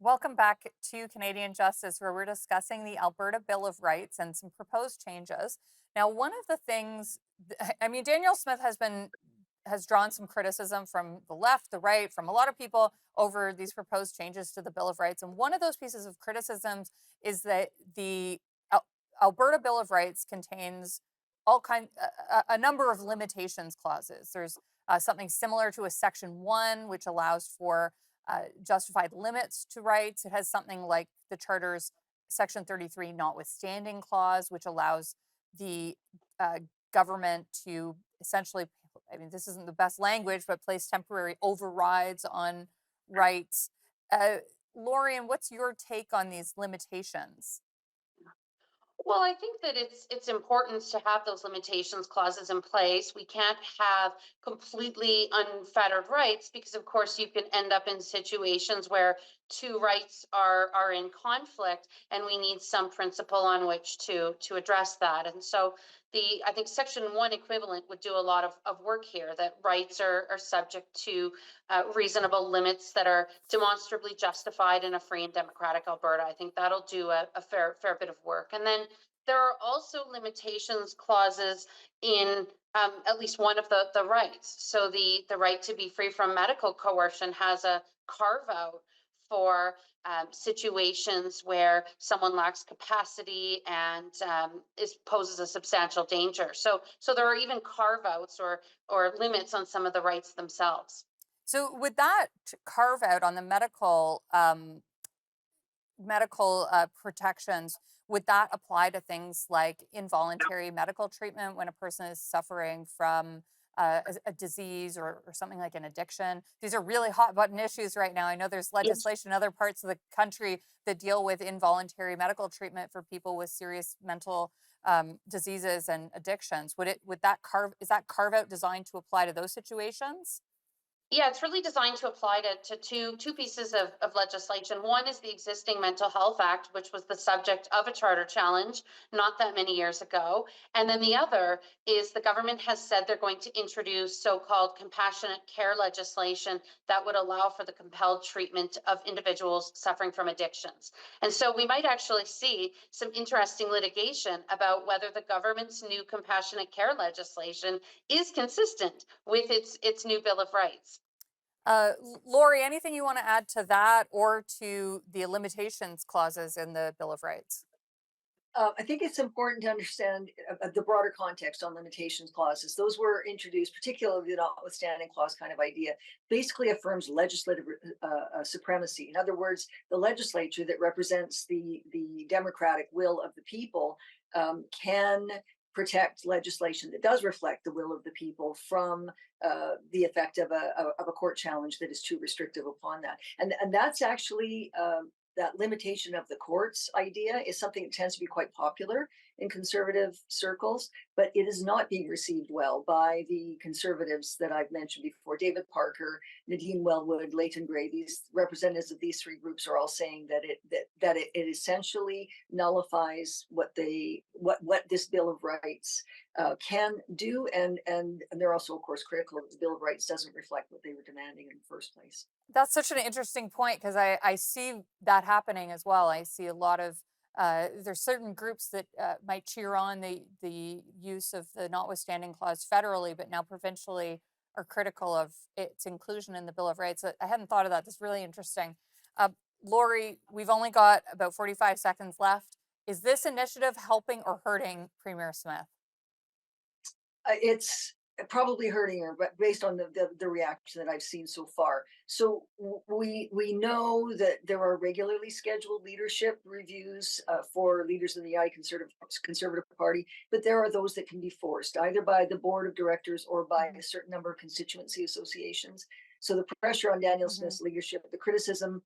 Welcome back to Canadian Justice, where we're discussing the Alberta Bill of Rights and some proposed changes. Now, one of the things, Daniel Smith has drawn some criticism from the left, the right, from a lot of people over these proposed changes to the Bill of Rights. And one of those pieces of criticisms is that the Alberta Bill of Rights contains a number of limitations clauses. There's something similar to a Section 1, which allows for justified limits to rights. It has something like the Charter's Section 33 notwithstanding clause, which allows the government to essentially, this isn't the best language, but place temporary overrides on rights. Lorain, what's your take on these limitations? Well, I think that it's important to have those limitations clauses in place. We can't have completely unfettered rights because, of course, you can end up in situations where two rights are in conflict, and we need some principle on which to address that. And so, the I think Section 1 equivalent would do a lot of work here. That rights are subject to reasonable limits that are demonstrably justified in a free and democratic Alberta. I think that'll do a fair bit of work. And then there are also limitations clauses in at least one of the rights. So the right to be free from medical coercion has a carve out for situations where someone lacks capacity and poses a substantial danger. So there are even carve outs or limits on some of the rights themselves. So, would that carve out on the medical protections, would that apply to things like involuntary medical treatment when a person is suffering from a disease or something like an addiction? These are really hot button issues right now. I know there's Yes. legislation in other parts of the country that deal with involuntary medical treatment for people with serious mental diseases and addictions. Would that is that carve out designed to apply to those situations? Yeah, it's really designed to apply to two pieces of legislation. One is the existing Mental Health Act, which was the subject of a charter challenge not that many years ago. And then the other is the government has said they're going to introduce so-called compassionate care legislation that would allow for the compelled treatment of individuals suffering from addictions. And so we might actually see some interesting litigation about whether the government's new compassionate care legislation is consistent with its new Bill of Rights. Lori, anything you want to add to that or to the limitations clauses in the Bill of Rights? I think it's important to understand the broader context on limitations clauses. Those were introduced, particularly the notwithstanding clause kind of idea, basically affirms legislative supremacy. In other words, the legislature that represents the democratic will of the people can protect legislation that does reflect the will of the people from the effect of a court challenge that is too restrictive upon that. And that's actually that limitation of the courts idea is something that tends to be quite popular in conservative circles, but it is not being received well by the conservatives that I've mentioned before. David Parker, Nadine Wellwood, Leighton Gray, these representatives of these three groups are all saying that it essentially nullifies what this Bill of Rights can do, and they're also, of course, critical that the Bill of Rights doesn't reflect what they were demanding in the first place. That's such an interesting point because I see that happening as well. I see a lot of there's certain groups that might cheer on the use of the notwithstanding clause federally, but now provincially are critical of its inclusion in the Bill of Rights. I hadn't thought of that. That's really interesting. Uh, Lori, we've only got about 45 seconds left. Is this initiative helping or hurting Premier Smith? It's probably hurting her, but based on the reaction that I've seen so far. So we know that there are regularly scheduled leadership reviews for leaders in the Conservative Party, but there are those that can be forced either by the board of directors or by Mhm, a certain number of constituency associations. So the pressure on Daniel mhm, Smith's leadership, the criticism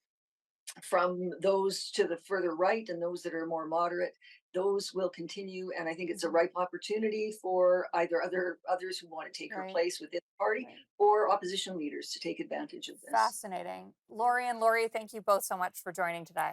from those to the further right and those that are more moderate, those will continue. And I think it's a mhm. ripe opportunity for either others who want to take her Right, place within the party right. or opposition leaders to take advantage of this. Fascinating. Lori and Lori, thank you both so much for joining today.